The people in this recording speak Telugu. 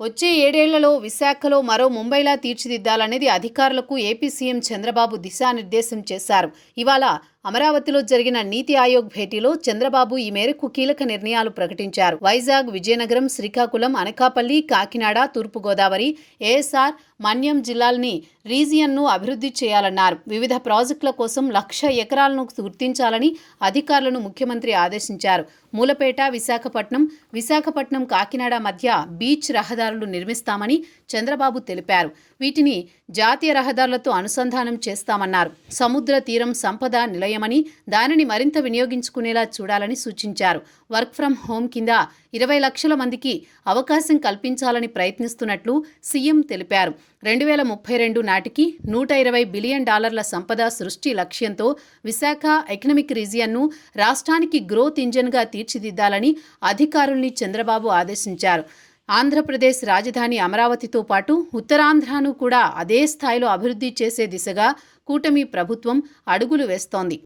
వచ్చే 7 ఏళ్లలో విశాఖలో మరో ముంబైలా తీర్చిదిద్దాలనేది అధికారులకు ఏపీ సీఎం చంద్రబాబు దిశానిర్దేశం చేశారు. ఇవాళ అమరావతిలో జరిగిన నీతి ఆయోగ్ భేటీలో చంద్రబాబు ఈ మేరకు కీలక నిర్ణయాలు ప్రకటించారు. వైజాగ్, విజయనగరం, శ్రీకాకుళం, అనకాపల్లి, కాకినాడ, తూర్పుగోదావరి, ఏఎస్ఆర్, మన్యం జిల్లాల్ని రీజియన్ను అభివృద్ధి చేయాలన్నారు. వివిధ ప్రాజెక్టుల కోసం 1,00,000 ఎకరాలను గుర్తించాలని అధికారులను ముఖ్యమంత్రి ఆదేశించారు. మూలపేట, విశాఖపట్నం, కాకినాడ మధ్య బీచ్ రహదారులు నిర్మిస్తామని చంద్రబాబు తెలిపారు. వీటిని జాతీయ రహదారులతో అనుసంధానం చేస్తామన్నారు. సముద్ర తీరం సంపద నిలయమని, దానిని మరింత వినియోగించుకునేలా చూడాలని సూచించారు. వర్క్ ఫ్రం హోం కింద 20 లక్షల మందికి అవకాశం కల్పించాలని ప్రయత్నిస్తున్నట్లు సీఎం తెలిపారు. 2032 నాటికి $120 బిలియన్ సంపద సృష్టి లక్ష్యంతో విశాఖ ఎకనామిక్ రీజియన్ను రాష్ట్రానికి గ్రోత్ ఇంజన్గా తీర్చిదిద్దాలని అధికారుల్ని చంద్రబాబు ఆదేశించారు. ఆంధ్రప్రదేశ్ రాజధాని అమరావతితో పాటు ఉత్తరాంధ్రను కూడా అదే స్థాయిలో అభివృద్ధి చేసే దిశగా కూటమి ప్రభుత్వం అడుగులు వేస్తోంది.